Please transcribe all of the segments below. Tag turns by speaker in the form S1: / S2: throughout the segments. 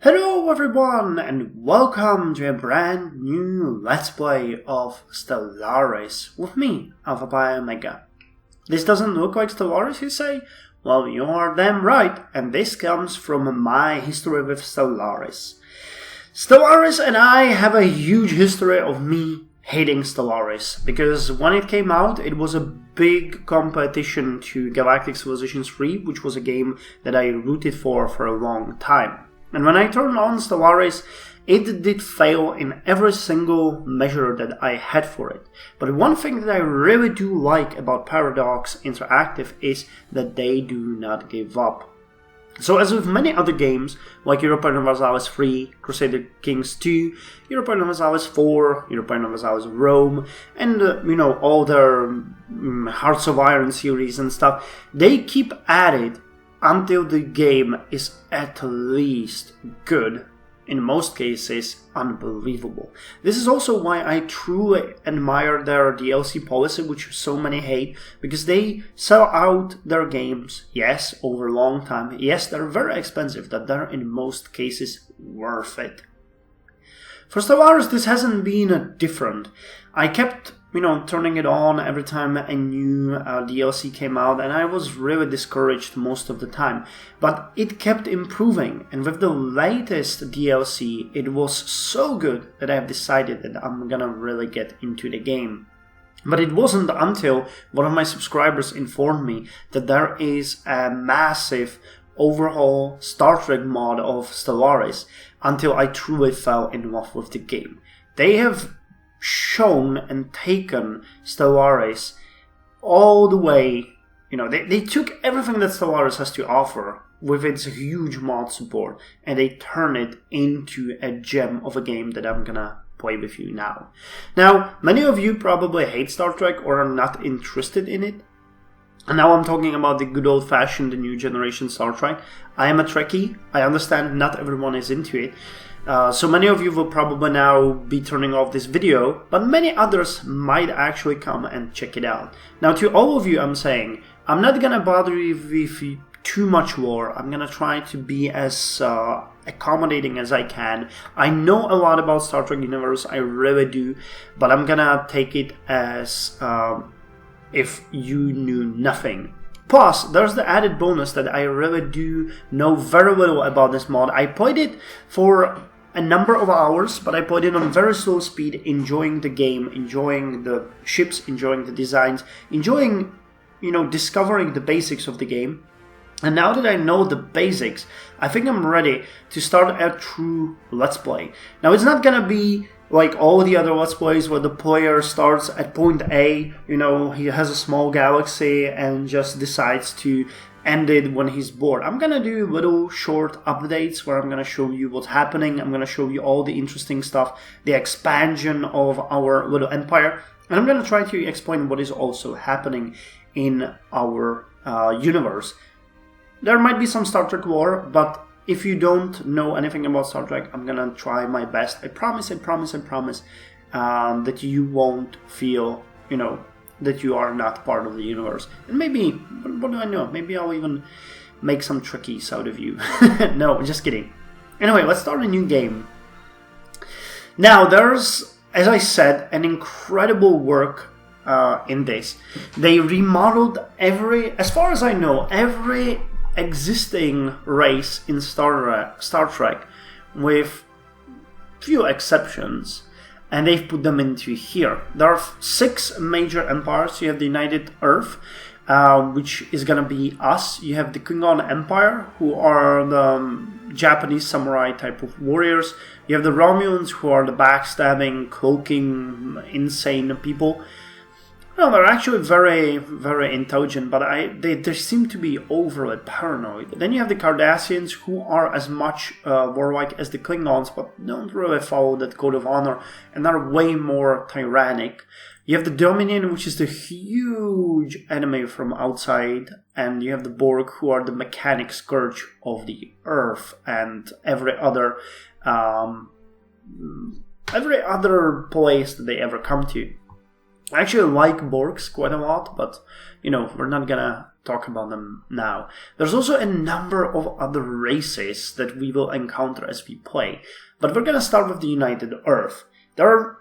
S1: Hello everyone and welcome to a brand new Let's Play of Stellaris with me, Alfapiomega. This doesn't look like Stellaris, you say? Well, you are damn right, and this comes from my history with Stellaris. Stellaris and I have a huge history of me hating Stellaris, because when it came out, it was a big competition to Galactic Civilizations 3, which was a game that I rooted for a long time. And when I turned on Stellaris, it did fail in every single measure that I had for it. But one thing that I really do like about Paradox Interactive is that they do not give up. So as with many other games, like Europa Universalis 3, Crusader Kings 2, Europa Universalis 4, Europa Universalis Rome, and all their Hearts of Iron series and stuff, they keep at it until the game is at least good, in most cases unbelievable. This is also why I truly admire their DLC policy, which so many hate, because they sell out their games, yes, over a long time, yes, they're very expensive, that they're in most cases worth it. For Stellaris, this hasn't been different. I kept turning it on every time a new DLC came out, and I was really discouraged most of the time. But it kept improving, and with the latest DLC, it was so good that I have decided that I'm gonna really get into the game. But it wasn't until one of my subscribers informed me that there is a massive overhaul Star Trek mod of Stellaris until I truly fell in love with the game. They have shown and taken Stellaris all the way, they took everything that Stellaris has to offer with its huge mod support and they turn it into a gem of a game that I'm gonna play with you now. Now, many of you probably hate Star Trek or are not interested in it. And now I'm talking about the good old-fashioned new generation Star Trek. I am a Trekkie. I understand not everyone is into it. So many of you will probably now be turning off this video, but many others might actually come and check it out. Now, to all of you, I'm saying, I'm not gonna bother you with too much lore. I'm gonna try to be as accommodating as I can. I know a lot about Star Trek universe, I really do, but I'm gonna take it as if you knew nothing. Plus, there's the added bonus that I really do know very little about this mod. I played it for a number of hours, but I played it on very slow speed, enjoying the game, enjoying the ships, enjoying the designs, enjoying, discovering the basics of the game. And now that I know the basics, I think I'm ready to start a true Let's Play. Now, it's not gonna be like all the other Let's Plays where the player starts at point A, he has a small galaxy and just decides to end it when he's bored. I'm gonna do little short updates where I'm gonna show you what's happening, I'm gonna show you all the interesting stuff, the expansion of our little empire, and I'm gonna try to explain what is also happening in our universe. There might be some Star Trek lore, but if you don't know anything about Star Trek, I'm gonna try my best. I promise that you won't feel, that you are not part of the universe. And maybe, what do I know? Maybe I'll even make some Trekkies out of you. No, just kidding. Anyway, let's start a new game. Now, there's, as I said, an incredible work in this. They remodeled as far as I know, every existing race in Star Trek, with few exceptions, and they've put them into here. There are 6 major empires. You have the United Earth, which is gonna be us. You have the Klingon Empire, who are the Japanese samurai type of warriors. You have the Romulans, who are the backstabbing, cloaking, insane people. No, they're actually very, very intelligent, but they seem to be overly paranoid. Then you have the Cardassians, who are as much warlike as the Klingons, but don't really follow that code of honor, and are way more tyrannic. You have the Dominion, which is the huge enemy from outside, and you have the Borg, who are the mechanic scourge of the Earth, and every other place that they ever come to. I actually like Borgs quite a lot, but, you know, we're not gonna talk about them now. There's also a number of other races that we will encounter as we play, but we're gonna start with the United Earth. There are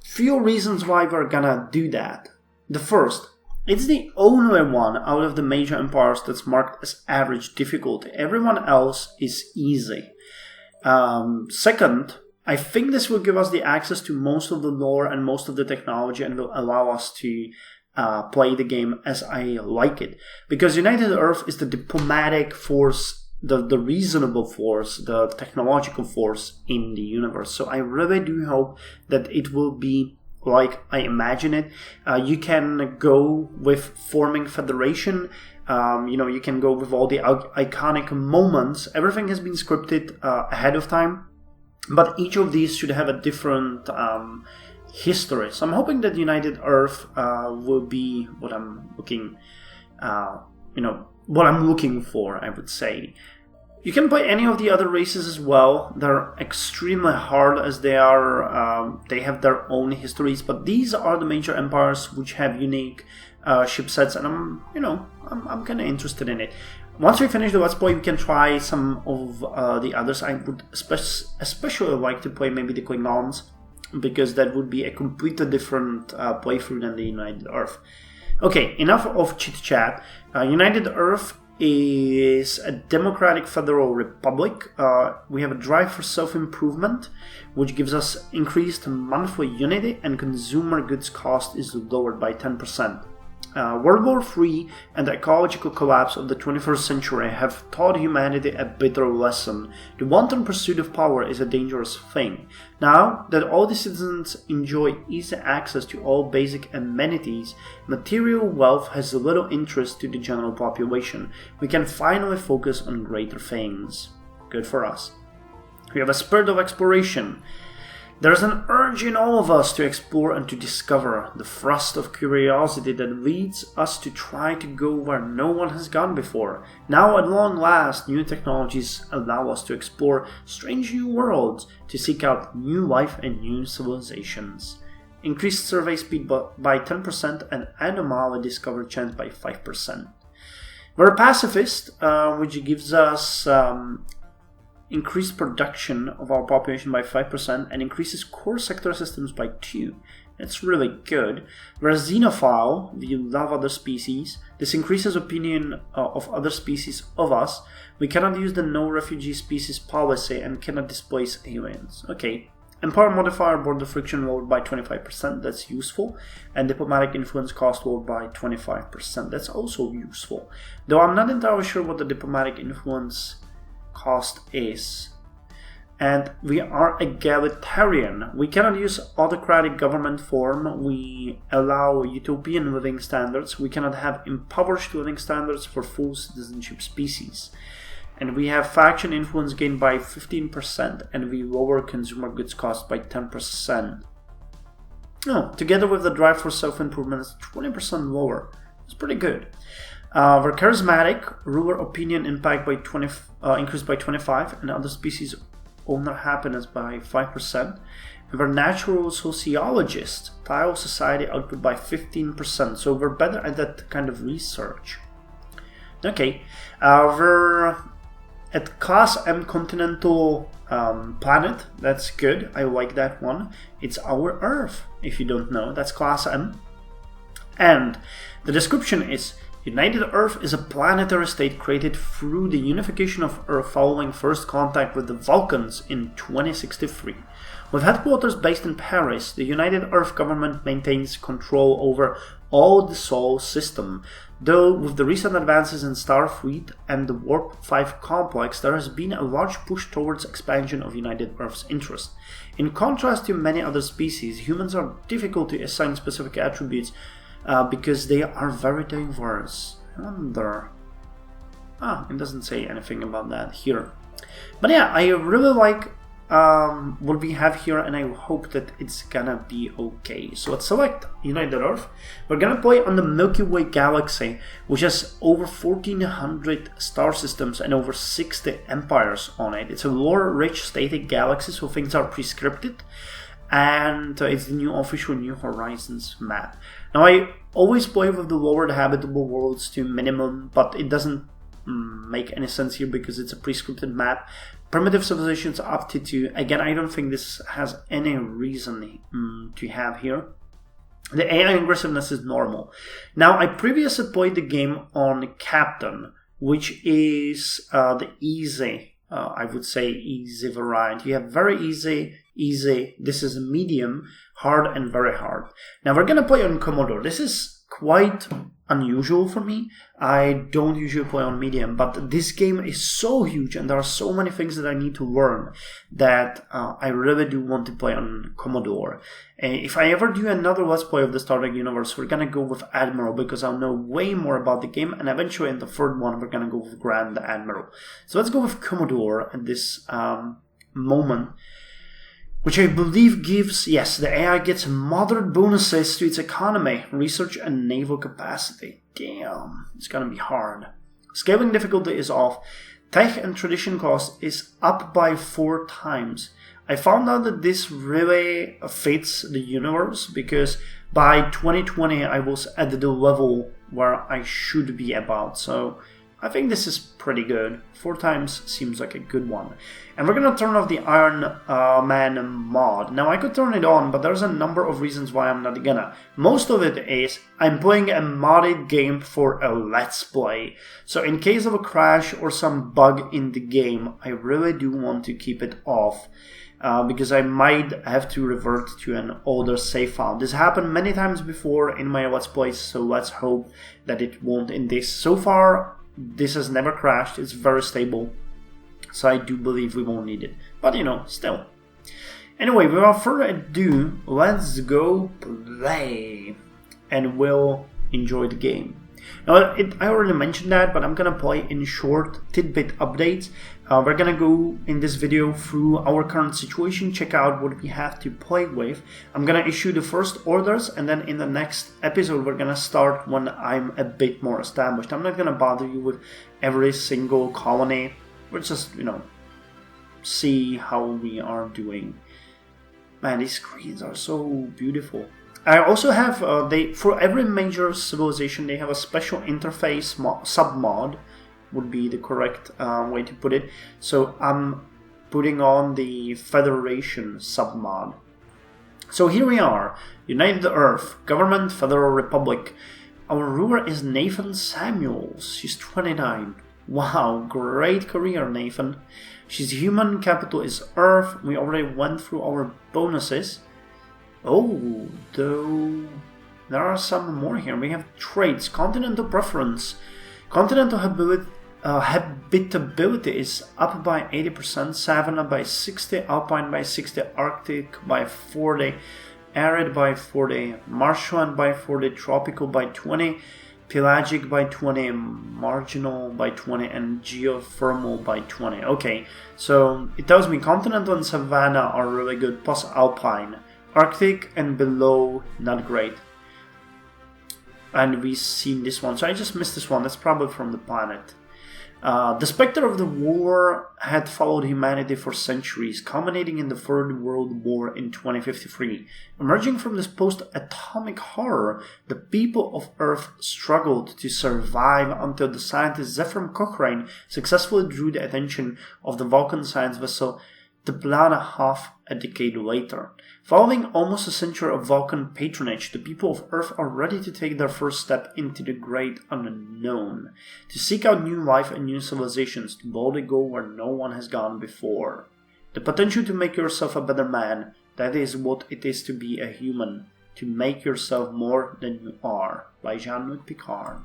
S1: few reasons why we're gonna do that. The first, it's the only one out of the major empires that's marked as average difficulty. Everyone else is easy. Second, I think this will give us the access to most of the lore and most of the technology and will allow us to play the game as I like it. Because United Earth is the diplomatic force, the reasonable force, the technological force in the universe. So I really do hope that it will be like I imagine it. You can go with forming federation. You can go with all the iconic moments. Everything has been scripted ahead of time. But each of these should have a different history. So I'm hoping that United Earth will be what I'm looking, what I'm looking for, I would say. You can play any of the other races as well. They're extremely hard as they are. They have their own histories, but these are the major empires which have unique ship sets, and I'm kind of interested in it. Once we finish the Let's Play, we can try some of the others. I would especially like to play maybe the Klingons, because that would be a completely different playthrough than the United Earth. Okay, enough of chit-chat. United Earth is a democratic federal republic. We have a drive for self-improvement, which gives us increased monthly unity, and consumer goods cost is lowered by 10%. World War III and the ecological collapse of the 21st century have taught humanity a bitter lesson. The wanton pursuit of power is a dangerous thing. Now that all the citizens enjoy easy access to all basic amenities, material wealth has little interest to the general population. We can finally focus on greater things. Good for us. We have a spirit of exploration. There's an urge in all of us to explore and to discover, the thrust of curiosity that leads us to try to go where no one has gone before. Now at long last, new technologies allow us to explore strange new worlds, to seek out new life and new civilizations. Increased survey speed by 10% and anomaly discovery chance by 5%. We're a pacifist, which gives us increased production of our population by 5% and increases core sector systems by 2%. That's really good. We're a xenophile, we love other species. This increases opinion of other species of us. We cannot use the no refugee species policy and cannot displace aliens. Okay. Empire modifier border friction lowered by 25%, that's useful. And diplomatic influence cost lowered by 25%, that's also useful. Though I'm not entirely sure what the diplomatic influence cost is. And we are egalitarian. We cannot use autocratic government form. We allow utopian living standards. We cannot have impoverished living standards for full citizenship species. And we have faction influence gained by 15%, and we lower consumer goods cost by 10%. Together with the drive for self-improvement, it's 20% lower. It's pretty good. We're charismatic, ruler opinion impact by increased by 25%, and other species owner happiness by 5%. And we're natural sociologists, tile society output by 15%, so we're better at that kind of research. Okay, we're at Class M continental planet, that's good, I like that one. It's our Earth, if you don't know, that's Class M. And the description is, United Earth is a planetary state created through the unification of Earth following first contact with the Vulcans in 2063. With headquarters based in Paris, the United Earth government maintains control over all the Sol system. Though with the recent advances in Starfleet and the Warp 5 complex, there has been a large push towards expansion of United Earth's interest. In contrast to many other species, humans are difficult to assign specific attributes because they are very diverse. It doesn't say anything about that here. But yeah, I really like what we have here, and I hope that it's gonna be okay. So let's select United Earth. We're gonna play on the Milky Way galaxy, which has over 1400 star systems and over 60 empires on it. It's a lore-rich static galaxy, so things are pre-scripted. and it's the new official New Horizons map. Now I always play with the lowered habitable worlds to minimum, but it doesn't make any sense here because it's a pre-scripted map. Primitive civilizations up to 2. Again, I don't think this has any reason to have here. The AI aggressiveness is normal. Now, I previously played the game on Captain, which is the easy, I would say easy variant. You have very easy, easy. This is medium, hard, and very hard. Now, we're going to play on Commodore. This is quite unusual for me. I don't usually play on medium, but this game is so huge and there are so many things that I need to learn that I really do want to play on Commodore. If I ever do another Let's Play of the Star Trek universe, we're gonna go with Admiral because I'll know way more about the game, and eventually in the third one we're gonna go with Grand Admiral. So let's go with Commodore at this moment, which I believe gives, yes, the AI gets moderate bonuses to its economy, research, and naval capacity. Damn, it's gonna be hard. Scaling difficulty is off. Tech and tradition cost is up by 4 times. I found out that this really fits the universe because by 2020 I was at the level where I should be about. So I think this is pretty good. 4 times seems like a good one. And we're gonna turn off the Iron Man mod. Now I could turn it on, but there's a number of reasons why I'm not gonna. Most of it is I'm playing a modded game for a Let's Play. So in case of a crash or some bug in the game, I really do want to keep it off. Because I might have to revert to an older save file. This happened many times before in my Let's Plays, so let's hope that it won't in this. So far, this has never crashed, it's very stable, so I do believe we won't need it. But you know, still. Anyway, without further ado, let's go play, and we'll enjoy the game. Now, I already mentioned that, but I'm gonna play in short tidbit updates. We're gonna go in this video through our current situation, check out what we have to play with. I'm gonna issue the first orders, and then in the next episode we're gonna start when I'm a bit more established. I'm not gonna bother you with every single colony. We'll just, you know, see how we are doing. Man, these screens are so beautiful. I also have, for every major civilization they have a special interface sub-mod, would be the correct way to put it. So I'm putting on the Federation sub-mod. So here we are, United Earth, Government, Federal Republic. Our ruler is Nathan Samuels, she's 29. Wow, great career, Nathan. She's human, capital is Earth, we already went through our bonuses. Oh, though there are some more here. We have traits, continental preference. Continental habitability is up by 80%, Savannah by 60, Alpine by 60, Arctic by 40, Arid by 40, Marshland by 40, Tropical by 20, Pelagic by 20, Marginal by 20, and Geothermal by 20. Okay, so it tells me Continental and Savannah are really good, plus Alpine. Arctic and below, not great. And we've seen this one, so I just missed this one. That's probably from the planet. The specter of the war had followed humanity for centuries, culminating in the Third World War in 2053. Emerging from this post-atomic horror, the people of Earth struggled to survive until the scientist Zephyr Cochrane successfully drew the attention of the Vulcan science vessel Teplana half a decade later. Following almost a century of Vulcan patronage, the people of Earth are ready to take their first step into the great unknown, to seek out new life and new civilizations, to boldly go where no one has gone before. The potential to make yourself a better man, that is what it is to be a human, to make yourself more than you are, by Jean-Luc Picard.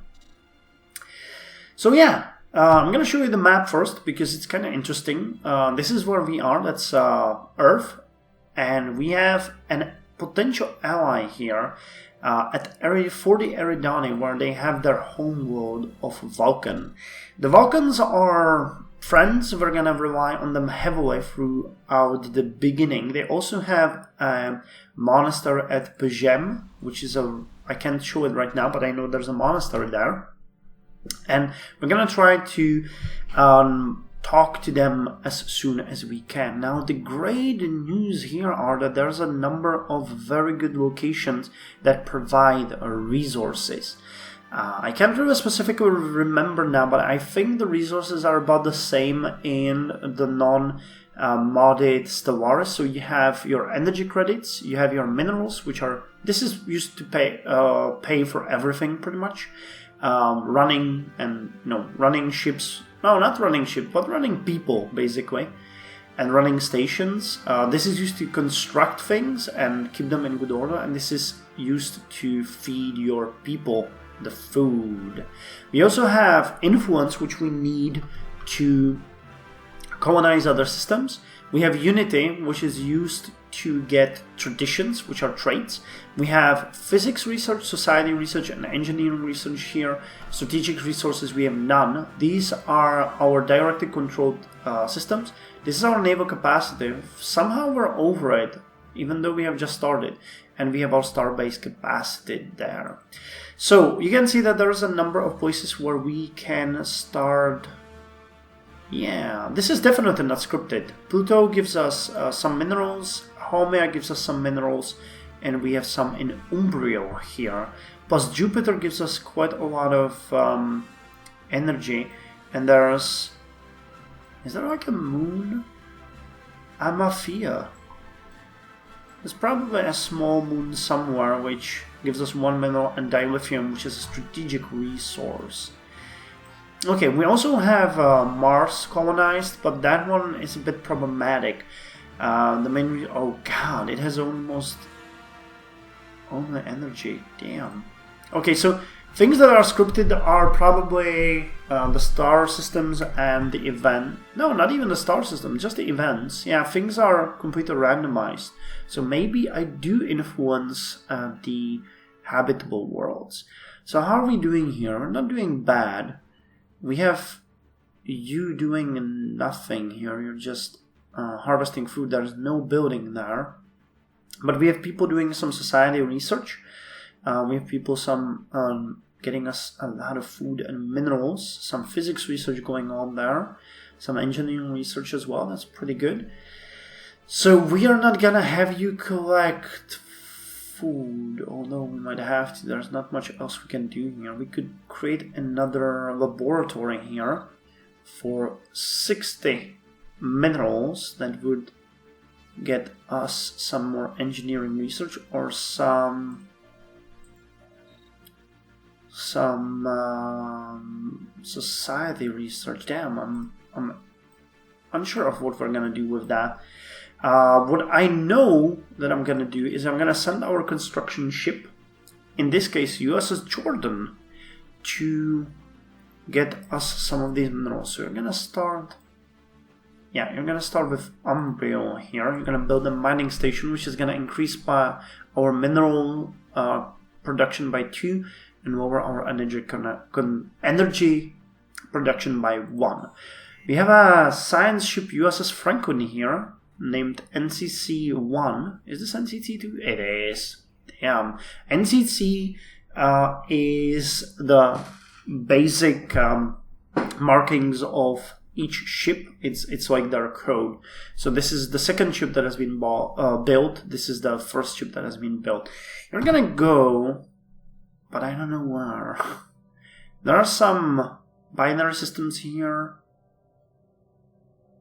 S1: So yeah, I'm going to show you the map first because it's kind of interesting. This is where we are, that's Earth. And we have a potential ally here at Area 40 Eridani, where they have their homeworld of Vulcan. The Vulcans are friends. We're gonna rely on them heavily throughout the beginning. They also have a monastery at Pegem, which is I can't show it right now, but I know there's a monastery there. And we're gonna try to talk to them as soon as we can. Now, the great news here are that there's a number of very good locations that provide resources. I can't really specifically remember now, but I think the resources are about the same in the non-modded Stellaris. So you have your energy credits, you have your minerals, which are, this is used to pay for everything pretty much. Running ships, no, not running ships, but running people basically, and running stations. This is used to construct things and keep them in good order, and this is used to feed your people the food. We also have influence, which we need to colonize other systems. We have unity, which is used to get traditions, which are traits. We have physics research, society research, and engineering research here. Strategic resources, we have none. These are our directly controlled systems. This is our naval capacity. Somehow we're over it, even though we have just started. And we have our starbase capacity there. So you can see that there's a number of places where we can start. Yeah, this is definitely not scripted. Pluto gives us some minerals, Haumea gives us some minerals, and we have some in Umbriel here. Plus Jupiter gives us quite a lot of energy, and there's... Is there like a moon? Amaphia. There's probably a small moon somewhere which gives us 1 mineral, and dilithium, which is a strategic resource. Okay, we also have Mars colonized, but that one is a bit problematic. The main oh god, it has almost all the energy. Damn. Okay, so things that are scripted are probably the star systems and the event. No, not even the star system, just the events. Yeah, things are completely randomized. So maybe I do influence the habitable worlds. So how are we doing here? We're not doing bad. We have you doing nothing here. You're just harvesting food. There's no building there. But we have people doing some society research. We have people getting us a lot of food and minerals. Some physics research going on there. Some engineering research as well. That's pretty good. So we are not gonna have you collect food, although we might have to. There's not much else we can do here. We could create another laboratory here for 60 minerals that would get us some more engineering research or some society research. Damn, I'm unsure of what we're gonna do with that. What I know that I'm gonna do is I'm gonna send our construction ship, in this case USS Jordan, to get us some of these minerals. So you're gonna start with Umbriel here. You're gonna build a mining station, which is gonna increase by our mineral production by 2 and lower our energy production by 1. We have a science ship USS Franklin here, named NCC-1. Is this NCC-2? It is. Damn. NCC is the basic markings of each ship. It's like their code. So this is the second ship that has been built. This is the first ship that has been built. You're gonna go, but I don't know where. There are some binary systems here.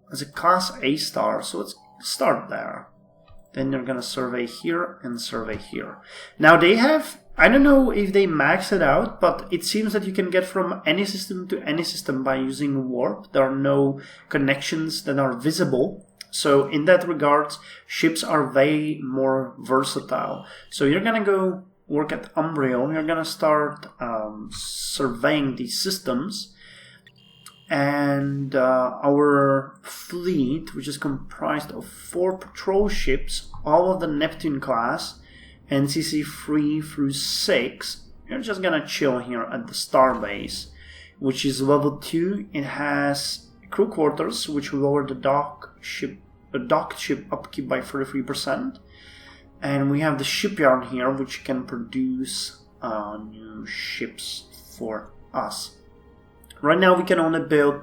S1: There's a class A star, so let's start there. Then you're gonna survey here and survey here. Now they have, I don't know if they max it out, but it seems that you can get from any system to any system by using warp. There are no connections that are visible. So in that regards, ships are way more versatile. So you're gonna go work at Umbriel. You're gonna start surveying these systems. And our fleet, which is comprised of 4 patrol ships, all of the Neptune class, NCC 3 through 6, you're just gonna chill here at the starbase, which is level 2. It has crew quarters, which will lower the docked ship upkeep by 33%. And we have the shipyard here, which can produce new ships for us. Right now we can only build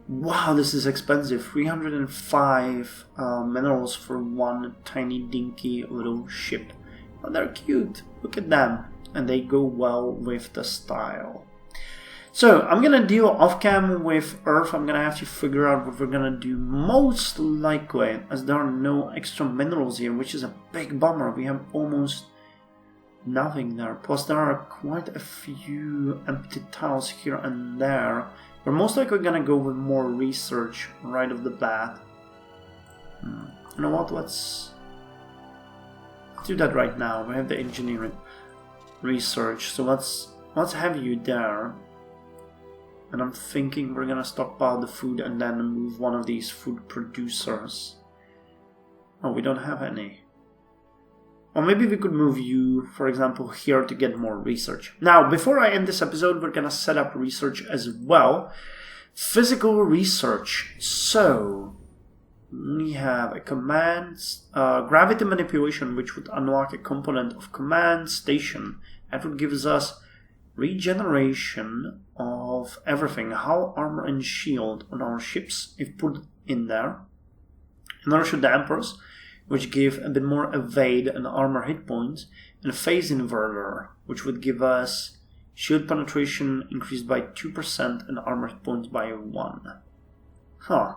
S1: Wow, this is expensive. 305 minerals for one tiny dinky little ship. Oh, they're cute. Look at them. And they go well with the style. So, I'm gonna deal off-cam with Earth. I'm gonna have to figure out what we're gonna do. Most likely, as there are no extra minerals here, which is a big bummer. We have almost nothing there. Plus, there are quite a few empty tiles here and there. We're most likely gonna go with more research right off the bat. You know what? Let's do that right now. We have the engineering research, so let's have you there. And I'm thinking we're gonna stockpile the food and then move one of these food producers. Oh, we don't have any. Or maybe we could move you, for example, here to get more research. Now, before I end this episode, we're gonna set up research as well. Physical research. So, we have a command, gravity manipulation, which would unlock a component of command station. That would give us regeneration of everything. Hull, armor, and shield on our ships, if put in there. Inertia dampers, which give a bit more evade and armor hit points, and a phase inverter, which would give us shield penetration increased by 2% and armor hit points by 1. Huh.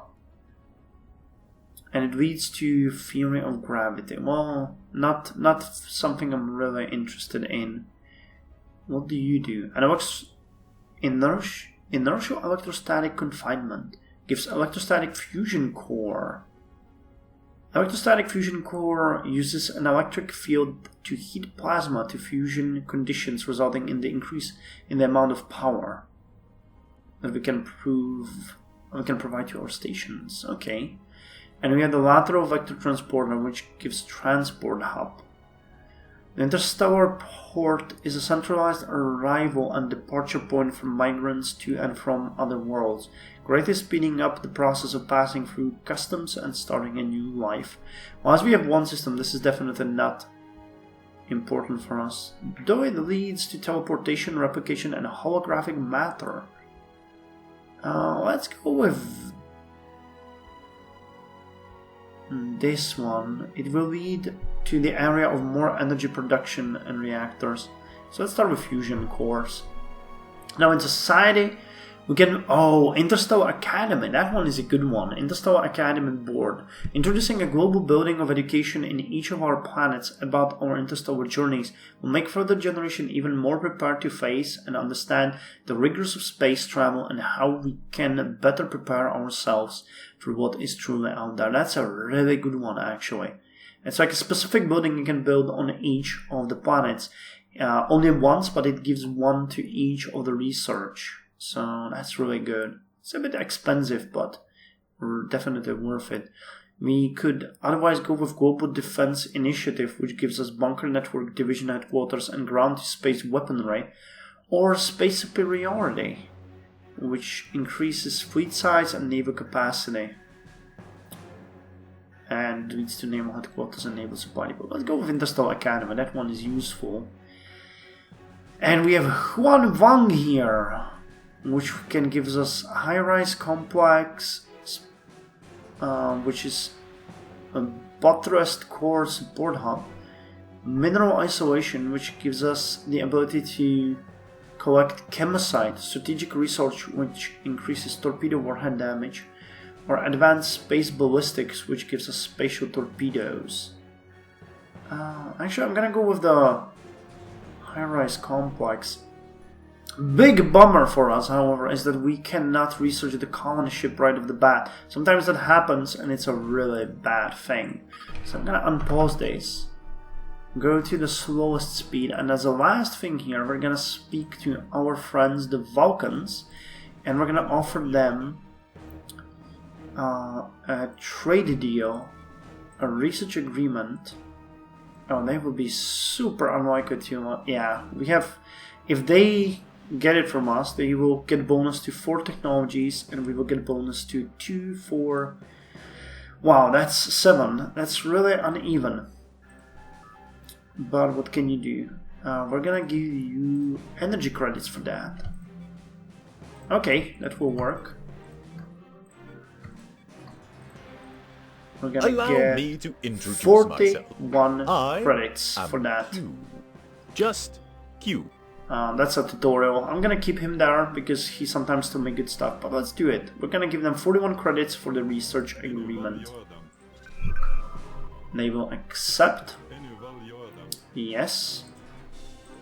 S1: And it leads to theory of gravity. Well, not something I'm really interested in. What do you do? And it works inertial electrostatic confinement. Gives electrostatic fusion core. Electrostatic fusion core uses an electric field to heat plasma to fusion conditions, resulting in the increase in the amount of power that we can provide to our stations. Okay. And we have the lateral vector transporter, which gives transport hub. The interstellar port is a centralized arrival and departure point for migrants to and from other worlds, greatly speeding up the process of passing through customs and starting a new life. Well, as we have one system, this is definitely not important for us, though it leads to teleportation, replication, and holographic matter. Let's go with this one. It will lead to the area of more energy production and reactors. So let's start with fusion cores. Now in society, we can... Oh, Interstellar Academy. That one is a good one. Interstellar Academy Board. Introducing a global building of education in each of our planets about our interstellar journeys will make further generation even more prepared to face and understand the rigors of space travel and how we can better prepare ourselves for what is truly out there. That's a really good one, actually. It's like a specific building you can build on each of the planets. Only once, but it gives one to each of the research. So that's really good. It's a bit expensive, but definitely worth it. We could otherwise go with Global Defense Initiative, which gives us bunker network, division headquarters, and ground-to-space weaponry, or Space Superiority, which increases fleet size and naval capacity, and leads to naval headquarters and naval supply depot. Let's go with Interstellar Academy. That one is useful. And we have Huan Wang here, which can give us high-rise complex, which is a buttressed core support hub, mineral isolation, which gives us the ability to collect chemicide, strategic research, which increases torpedo warhead damage, or advanced space ballistics, which gives us spatial torpedoes. Actually, I'm gonna go with the high-rise complex. Big bummer for us, however, is that we cannot research the colony ship right off the bat. Sometimes that happens and it's a really bad thing. So I'm gonna unpause this, go to the slowest speed, and as a last thing here, we're gonna speak to our friends the Vulcans, and we're gonna offer them a trade deal, a research agreement. Oh, they will be super unlikely to... yeah, we have... If they get it from us, they will get bonus to 4 technologies, and we will get bonus to 2, 4... Wow, that's 7. That's really uneven. But what can you do? We're gonna give you energy credits for that. Okay, that will work. We're gonna
S2: Allow
S1: get
S2: me to introduce
S1: 41
S2: myself.
S1: credits for that.
S2: Q. Just Q.
S1: That's a tutorial. I'm gonna keep him there because he sometimes tells me good stuff, but let's do it. We're gonna give them 41 credits for the research agreement. They will accept. Yes.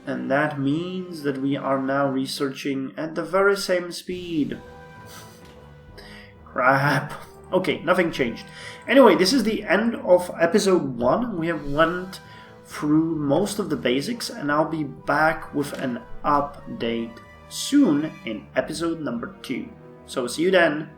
S1: And that means that we are now researching at the very same speed. Crap. Okay, nothing changed. Anyway, this is the end of episode 1. We have went through most of the basics, and I'll be back with an update soon in episode number 2. So see you then.